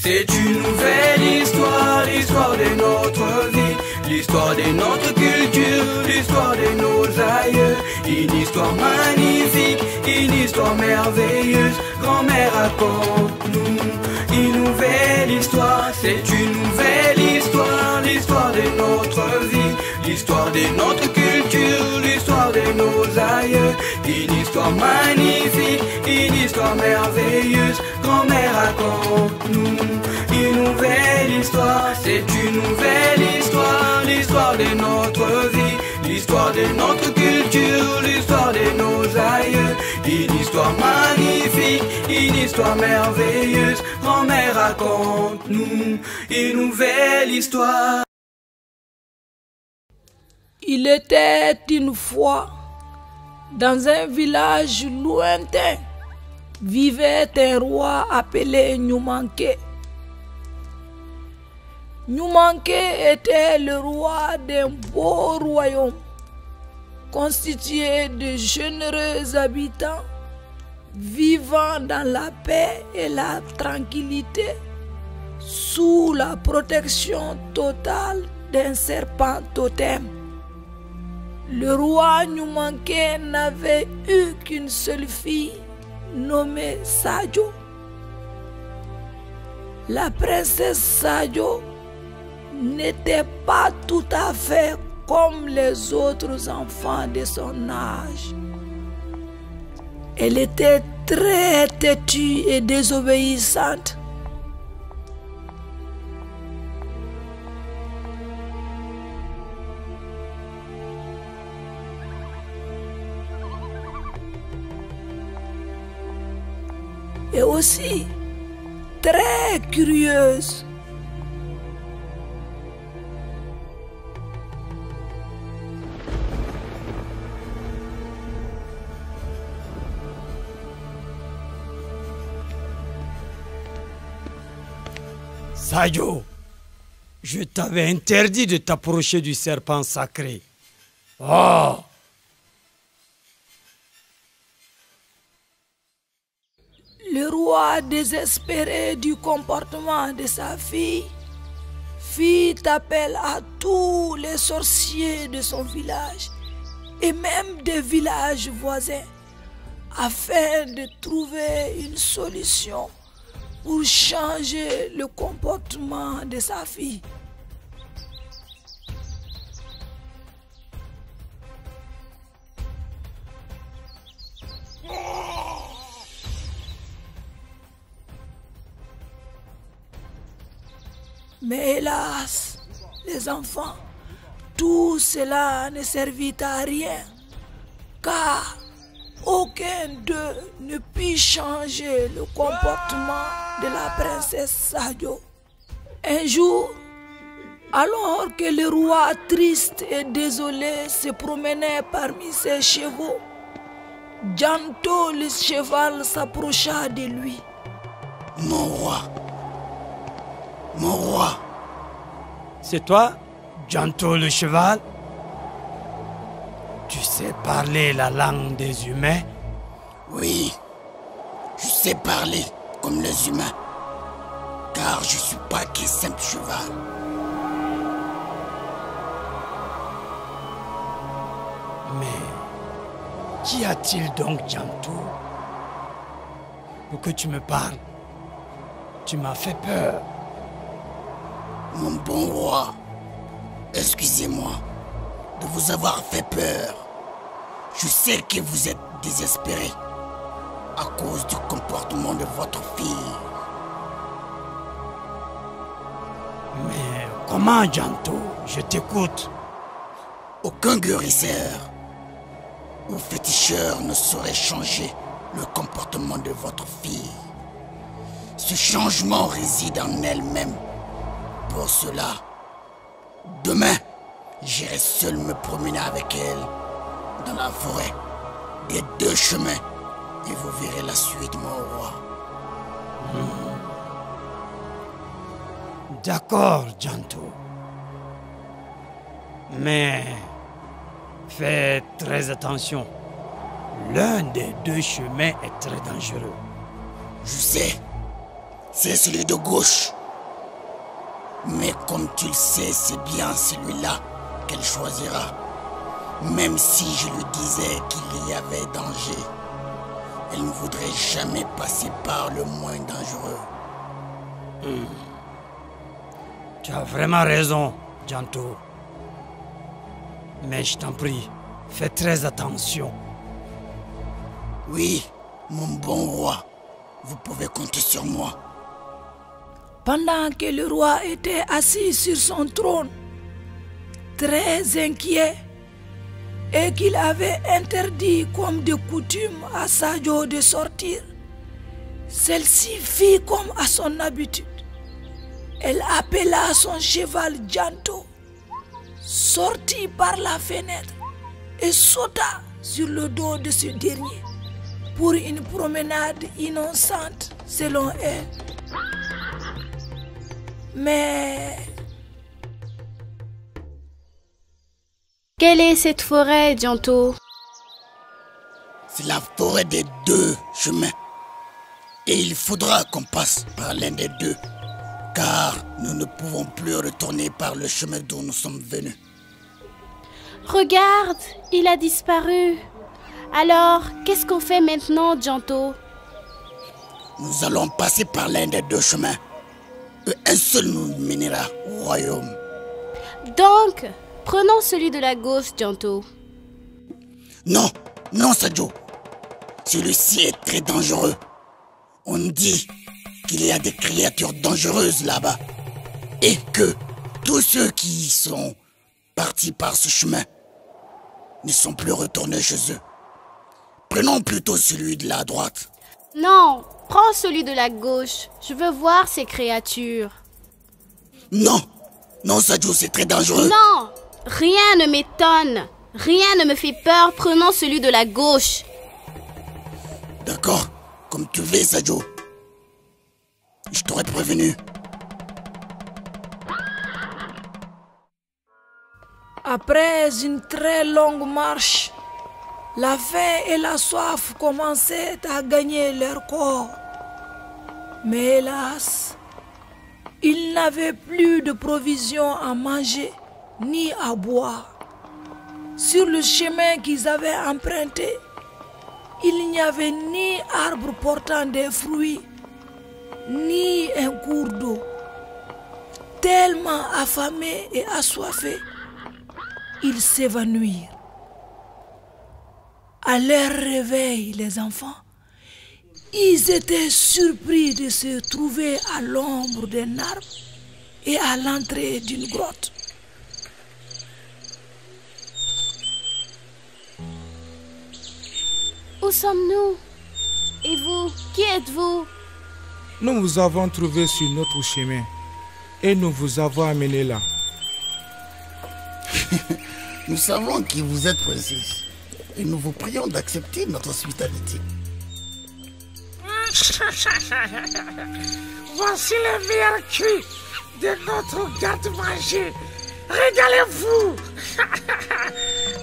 C'est une nouvelle histoire, l'histoire de notre vie, l'histoire de notre culture, l'histoire de nos aïeux. Une histoire magnifique, une histoire merveilleuse. Grand-mère, raconte-nous une nouvelle histoire. C'est une nouvelle histoire, l'histoire de notre vie, l'histoire de notre culture, l'histoire de nos aïeux. Une histoire magnifique, une histoire merveilleuse. Grand-mère, raconte-nous une nouvelle histoire. C'est une nouvelle histoire, l'histoire de notre vie, l'histoire de notre culture, l'histoire de nos aïeux. Une histoire magnifique, une histoire merveilleuse. Grand-mère, raconte-nous une nouvelle histoire. Il était une fois, dans un village lointain, vivait un roi appelé Nyumanke. Nyumanke était le roi d'un beau royaume, constitué de généreux habitants, vivant dans la paix et la tranquillité, sous la protection totale d'un serpent totem. Le roi Nyumanke n'avait eu qu'une seule fille, nommée Sajo. La princesse Sajo n'était pas tout à fait comme les autres enfants de son âge. Elle était très têtue et désobéissante. Et aussi très curieuse. Sajo, je t'avais interdit de t'approcher du serpent sacré. Oh! Le roi, désespéré du comportement de sa fille, fit appel à tous les sorciers de son village et même des villages voisins afin de trouver une solution pour changer le comportement de sa fille. Mais hélas, les enfants, tout cela ne servit à rien, car aucun d'eux ne put changer le comportement de la princesse Sajo. Un jour, alors que le roi triste et désolé se promenait parmi ses chevaux, Janto le cheval s'approcha de lui. Mon roi, mon roi. C'est toi, Janto le cheval? Tu sais parler la langue des humains? Oui, je sais parler comme les humains, car je suis pas qu'un simple cheval. Mais qu'y a-t-il donc, Janto? Pour que tu me parles, tu m'as fait peur. Mon bon roi, excusez-moi de vous avoir fait peur. Je sais que vous êtes désespéré à cause du comportement de votre fille. Mais comment, Janto? Je t'écoute. Aucun guérisseur ou féticheur ne saurait changer le comportement de votre fille. Ce changement réside en elle-même. Pour cela, demain, j'irai seul me promener avec elle dans la forêt des deux chemins et vous verrez la suite, mon roi. D'accord, Janto. Mais fais très attention. L'un des deux chemins est très dangereux. Je sais. c'est celui de gauche. Mais comme tu le sais, c'est bien celui-là qu'elle choisira. Même si je lui disais qu'il y avait danger, elle ne voudrait jamais passer par le moins dangereux. Tu as vraiment raison, Janto. Mais je t'en prie, fais très attention. Oui, mon bon roi, vous pouvez compter sur moi. Pendant que le roi était assis sur son trône, très inquiet, et qu'il avait interdit comme de coutume à Sadio de sortir, celle-ci fit comme à son habitude. Elle appela son cheval Janto, sortit par la fenêtre et sauta sur le dos de ce dernier pour une promenade innocente selon elle. Mais... Quelle est cette forêt, Janto? C'est la forêt des deux chemins. Et il faudra qu'on passe par l'un des deux, car nous ne pouvons plus retourner par le chemin d'où nous sommes venus. Regarde, il a disparu. Alors, qu'est-ce qu'on fait maintenant, Janto? Nous allons passer par l'un des deux chemins. Un seul nous mènera au royaume. Donc, prenons celui de la gauche, Janto. Non, non, Sadio. Celui-ci est très dangereux. On dit qu'il y a des créatures dangereuses là-bas. Et que tous ceux qui sont partis par ce chemin ne sont plus retournés chez eux. Prenons plutôt celui de la droite. Non, prends celui de la gauche. Je veux voir ces créatures. Non, non, Sadio, c'est très dangereux. Non, rien ne m'étonne. Rien ne me fait peur. Prenons celui de la gauche. D'accord, comme tu veux, Sadio. Je t'aurais prévenu. Après une très longue marche, la faim et la soif commençaient à gagner leur corps. Mais hélas, ils n'avaient plus de provisions à manger ni à boire. Sur le chemin qu'ils avaient emprunté, il n'y avait ni arbre portant des fruits, ni un cours d'eau. Tellement affamés et assoiffés, ils s'évanouirent. À leur réveil, les enfants, ils étaient surpris de se trouver à l'ombre d'un arbre et à l'entrée d'une grotte. Où sommes-nous? Et vous, qui êtes-vous? Nous vous avons trouvé sur notre chemin et nous vous avons amené là. Nous savons qui vous êtes, princesse, et nous vous prions d'accepter notre hospitalité. Voici le meilleur cuit de notre garde-manger. Régalez-vous,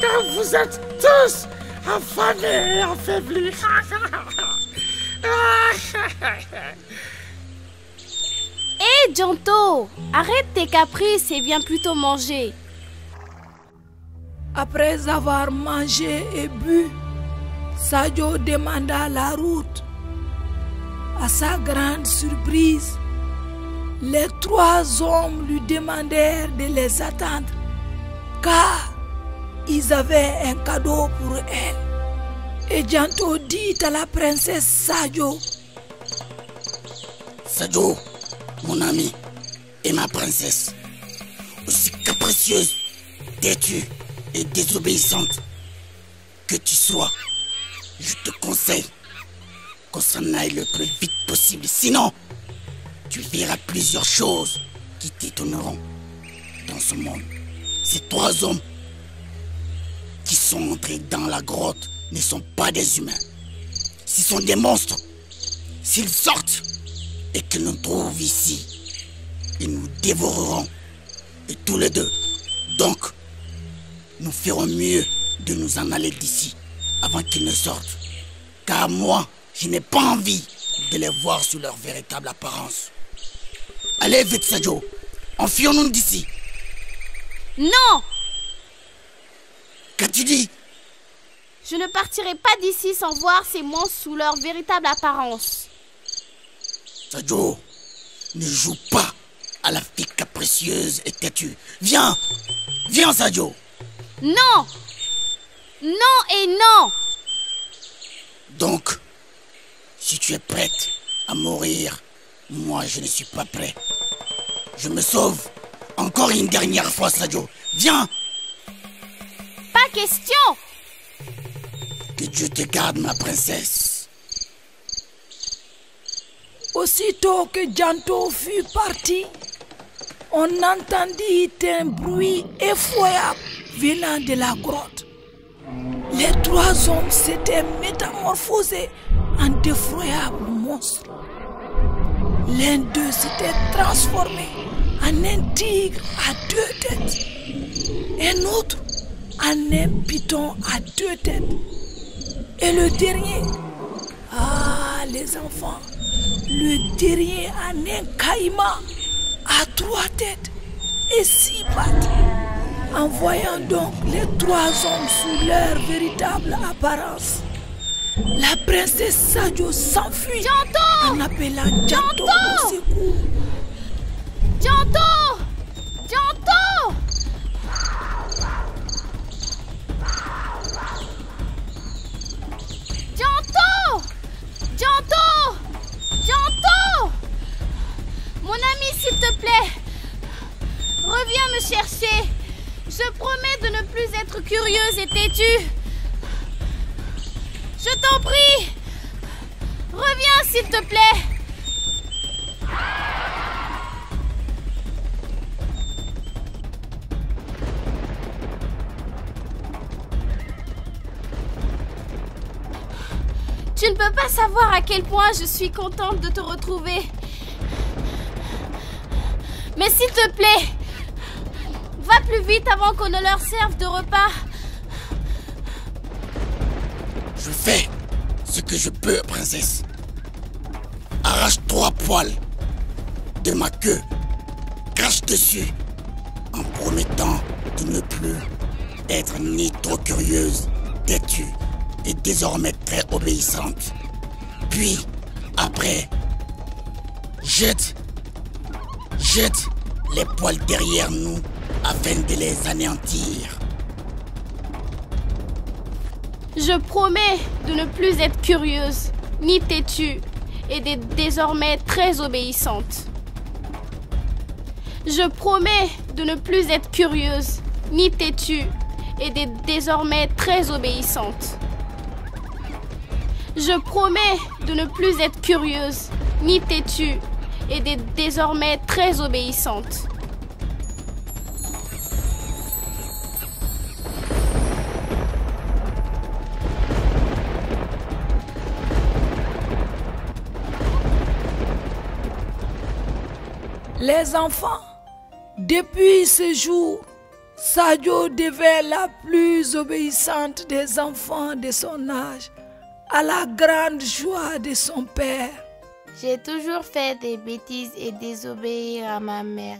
car vous êtes tous affamés et affaiblis. Hé, Janto, arrête tes caprices et viens plutôt manger. Après avoir mangé et bu, Sadio demanda la route. À sa grande surprise, les trois hommes lui demandèrent de les attendre, car ils avaient un cadeau pour elle. Et Janto dit à la princesse Sadio: Sadio, mon ami et ma princesse, aussi capricieuse, têtue et désobéissante que tu sois, je te conseille qu'on s'en aille le plus vite possible. Sinon, tu verras plusieurs choses qui t'étonneront dans ce monde. Ces trois hommes qui sont entrés dans la grotte ne sont pas des humains. Ce sont des monstres. S'ils sortent et qu'ils nous trouvent ici, ils nous dévoreront. Et tous les deux. Donc, nous ferons mieux de nous en aller d'ici avant qu'ils ne sortent. Car moi, je n'ai pas envie de les voir sous leur véritable apparence. Allez vite, Sadio. Enfuons-nous d'ici. Non! Qu'as-tu dit? Je ne partirai pas d'ici sans voir ces monstres sous leur véritable apparence. Sadio, ne joue pas à la fille capricieuse et têtue. Viens! Viens, Sadio! Non! Non et non! Donc, si tu es prête à mourir, moi je ne suis pas prêt. Je me sauve encore une dernière fois, Sadio. Viens! Pas question! Que Dieu te garde, ma princesse. Aussitôt que Janto fut parti, on entendit un bruit effroyable venant de la grotte. Les trois hommes s'étaient métamorphosés en d'effroyables monstres. L'un d'eux s'était transformé en un tigre à 2 têtes, un autre en un python à 2 têtes, et le dernier, les enfants, le dernier en un caïman à 3 têtes et 6 pattes. En voyant donc les 3 hommes sous leur véritable apparence, la princesse Sadio s'enfuit en appelant Janto au secours. Janto! Janto! Janto! Janto! Janto! Mon ami, s'il te plaît, reviens me chercher. Je promets de ne plus être curieuse et têtue. Je t'en prie. Reviens, s'il te plaît. Tu ne peux pas savoir à quel point je suis contente de te retrouver. Mais s'il te plaît, va plus vite avant qu'on ne leur serve de repas. Je fais ce que je peux, princesse. Arrache 3 poils de ma queue, crache dessus, en promettant de ne plus être ni trop curieuse, têtue et désormais très obéissante. Puis, après, jette les poils derrière nous afin de les anéantir. Je promets de ne plus être curieuse, ni têtue, et d'être désormais très obéissante. Je promets de ne plus être curieuse, ni têtue, et d'être désormais très obéissante. Je promets de ne plus être curieuse, ni têtue, et d'être désormais très obéissante. Les enfants, depuis ce jour, Sadio devint la plus obéissante des enfants de son âge, à la grande joie de son père. J'ai toujours fait des bêtises et désobéir à ma mère.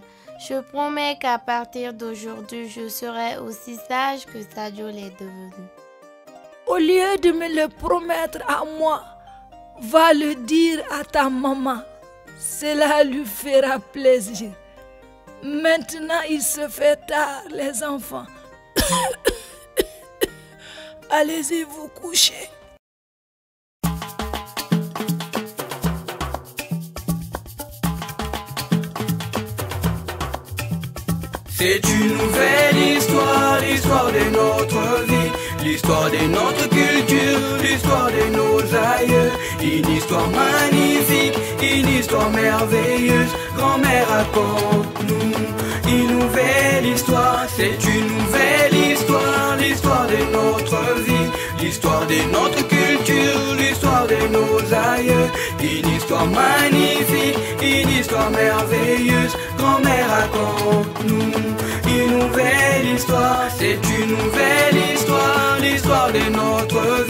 Je promets qu'à partir d'aujourd'hui, je serai aussi sage que Sadio l'est devenu. Au lieu de me le promettre à moi, va le dire à ta maman. Cela lui fera plaisir. Maintenant, il se fait tard, les enfants. Allez-y vous coucher. C'est une nouvelle histoire, l'histoire de notre vie, l'histoire de notre culture, l'histoire de nos aïeux. Une histoire magnifique, une histoire merveilleuse. Grand-mère, raconte-nous une nouvelle histoire. C'est une nouvelle histoire, l'histoire de notre vie, l'histoire de notre culture, l'histoire de nos aïeux. Une histoire magnifique, une histoire merveilleuse. Grand-mère, raconte-nous une nouvelle histoire. C'est une nouvelle histoire, l'histoire de notre vie.